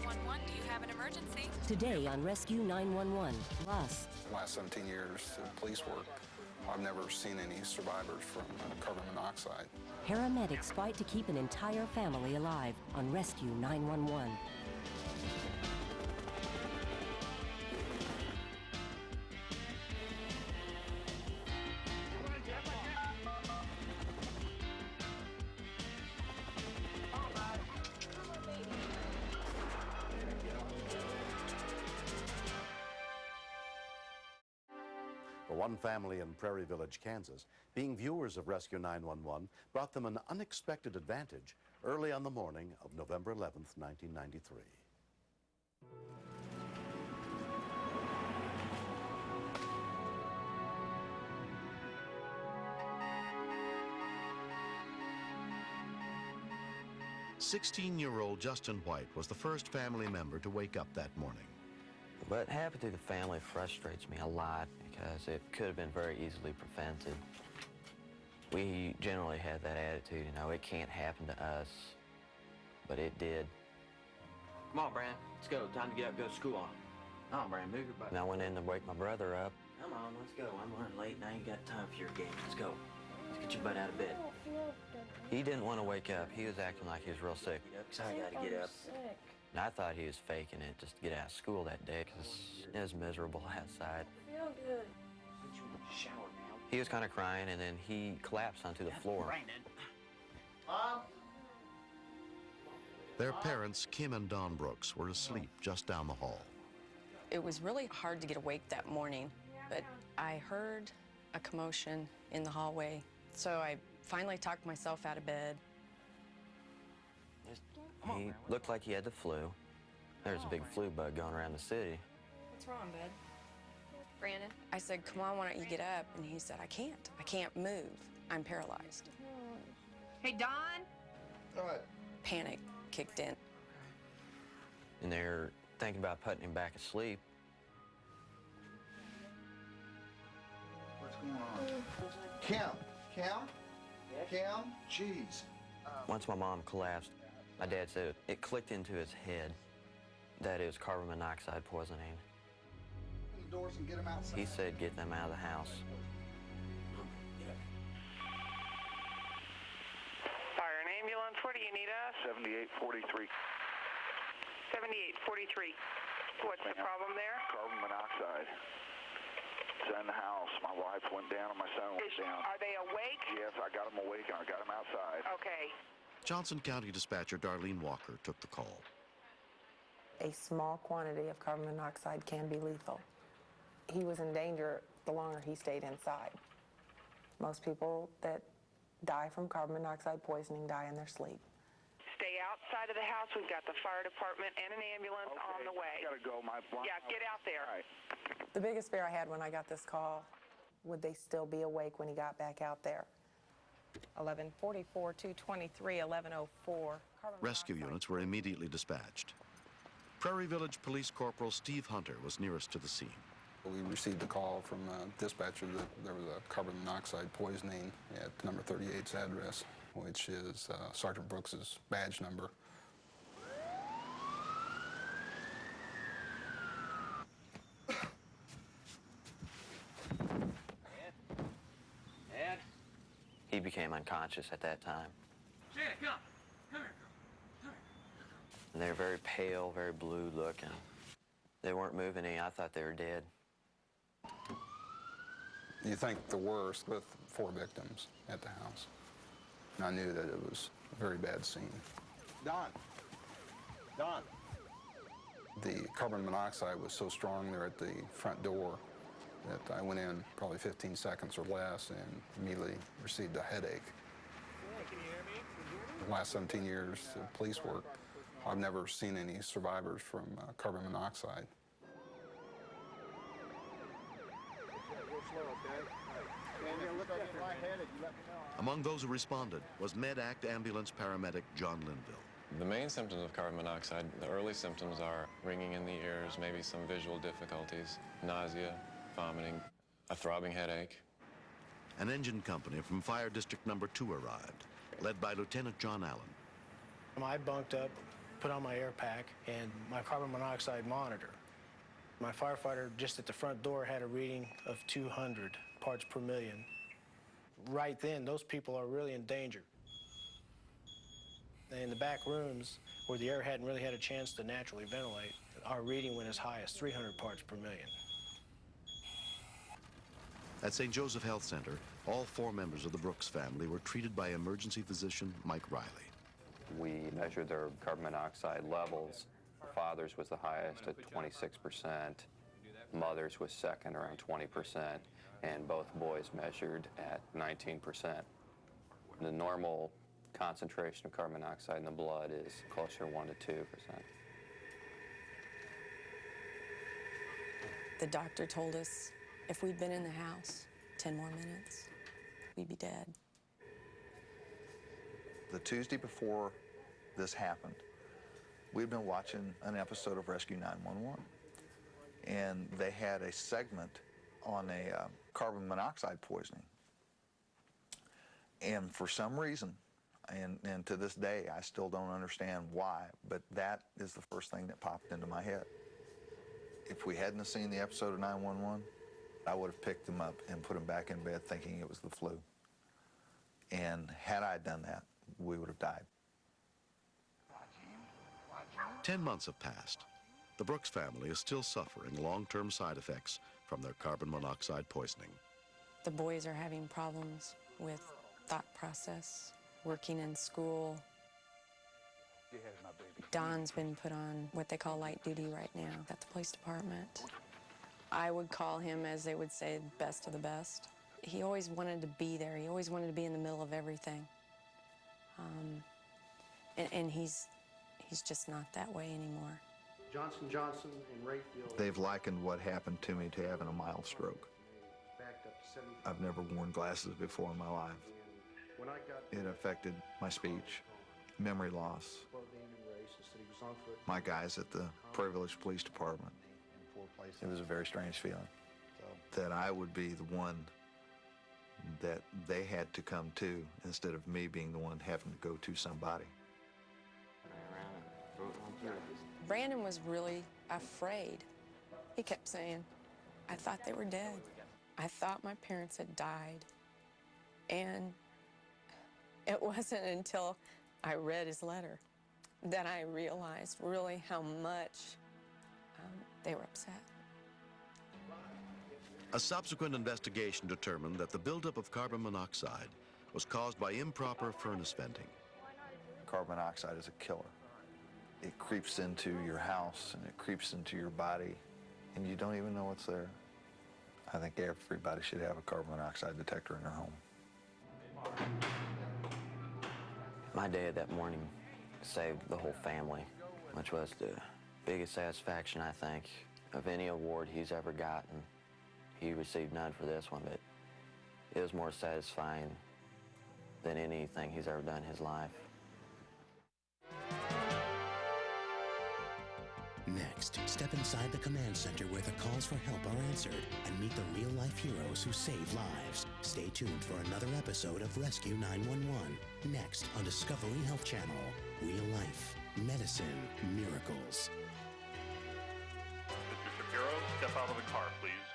911, do you have an emergency? Today on Rescue 911, Russ. The last 17 years of police work, I've never seen any survivors from carbon monoxide. Paramedics fight to keep an entire family alive on Rescue 911. For one family in Prairie Village, Kansas, being viewers of Rescue 911 brought them an unexpected advantage early on the morning of November 11th, 1993. "16-year-old Justin White was the first family member to wake up that morning. What happened to the family frustrates me a lot because it could have been very easily prevented. We generally had that attitude, you know, it can't happen to us, but it did. Come on, Brand, let's go. Time to get up, go to school. Come on, Brand, move your butt. And I went in to wake my brother up. Come on, let's go. I'm running late and I ain't got time for your game. Let's go. Let's get your butt out of bed. He didn't want to wake up. He was acting like he was real sick. So I got to get up. And I thought he was faking it just to get out of school that day because it was miserable outside. I feel good. Put you in the shower now. He was kind of crying, and then he collapsed onto the floor. Mom? Their parents, Kim and Don Brooks, were asleep just down the hall. It was really hard to get awake that morning, but I heard a commotion in the hallway, so I finally talked myself out of bed. He looked like he had the flu. There was a big flu bug going around the city. What's wrong, bud? Brandon? I said, come on, why don't you get up? And he said, I can't move. I'm paralyzed. Hey, Don? What? Panic kicked in. And they're thinking about putting him back asleep. What's going on? Kim? Kim? Jeez. Once my mom collapsed, my dad said it clicked into his head that it was carbon monoxide poisoning. Open the doors and get him outside. He said get them out of the house. Fire an ambulance. Where do you need us? 7843. 7843. What's the problem there? Carbon monoxide. It's in the house. My wife went down and my son went down. Are they awake? Yes, I got them awake and I got them outside. Okay. Johnson County dispatcher Darlene Walker took the call. A small quantity of carbon monoxide can be lethal. He was in danger the longer he stayed inside. Most people that die from carbon monoxide poisoning die in their sleep. Stay outside of the house. We've got the fire department and an ambulance on the way. I gotta go. My blind. Yeah, get out there. All right. The biggest fear I had when I got this call, would they still be awake when he got back out there? 1144, 223, 1104. Rescue units were immediately dispatched. Prairie Village Police Corporal Steve Hunter was nearest to the scene. We received a call from a dispatcher that there was a carbon monoxide poisoning at number 38's address, which is Sergeant Brooks's badge number. Ed? He became unconscious at that time. Janet, come. Come here, girl. Come here. And they were very pale, very blue looking. They weren't moving any. I thought they were dead. You think the worst with 4 victims at the house. And I knew that it was a very bad scene. Don. The carbon monoxide was so strong there at the front door that I went in probably 15 seconds or less and immediately received a headache. Can you hear me? The last 17 years of police work, I've never seen any survivors from carbon monoxide. Among those who responded was MedAct ambulance paramedic John Linville. The main symptoms of carbon monoxide, the early symptoms are ringing in the ears, maybe some visual difficulties, nausea, vomiting, a throbbing headache. An engine company from Fire District Number 2 arrived, led by Lieutenant John Allen. I bunked up put on my air pack and my carbon monoxide monitor. My firefighter just at the front door had a reading of 200 parts per million. Right then, those people are really in danger. In the back rooms, where the air hadn't really had a chance to naturally ventilate, our reading went as high as 300 parts per million. At St. Joseph Health Center, all 4 members of the Brooks family were treated by emergency physician Mike Riley. We measured their carbon monoxide levels. Father's was the highest at 26%. Mother's was second, around 20%. And both boys measured at 19%. The normal concentration of carbon monoxide in the blood is closer to 1 to 2%. The doctor told us if we'd been in the house 10 more minutes, we'd be dead. The Tuesday before this happened, we'd been watching an episode of Rescue 911, and they had a segment on a carbon monoxide poisoning. And for some reason, and to this day, I still don't understand why, but that is the first thing that popped into my head. If we hadn't have seen the episode of 911, I would have picked them up and put them back in bed thinking it was the flu. And had I done that, we would have died. 10 months have passed. The Brooks family is still suffering long-term side effects from their carbon monoxide poisoning. The boys are having problems with thought process, working in school. Don's been put on what they call light duty right now at the police department. I would call him, as they would say, best of the best. He always wanted to be there. He always wanted to be in the middle of everything. And he's just not that way anymore. Johnson Johnson and Rayfield. They've likened what happened to me to having a mild stroke. I've never worn glasses before in my life. It affected my speech, memory loss. My guys at the Prairie Village Police Department. It was a very strange feeling that I would be the one that they had to come to instead of me being the one having to go to somebody. Brandon was really afraid. He kept saying, I thought they were dead. I thought my parents had died. And it wasn't until I read his letter that I realized really how much they were upset. A subsequent investigation determined that the buildup of carbon monoxide was caused by improper furnace venting. Carbon monoxide is a killer. It creeps into your house and it creeps into your body and you don't even know what's there. I think everybody should have a carbon monoxide detector in their home. My dad that morning saved the whole family, which was the biggest satisfaction, I think, of any award he's ever gotten. He received none for this one, but it was more satisfying than anything he's ever done in his life. Next, step inside the command center where the calls for help are answered and meet the real-life heroes who save lives. Stay tuned for another episode of Rescue 911, next on Discovery Health Channel. Real life, medicine, miracles. Mr. Shapiro, step out of the car, please.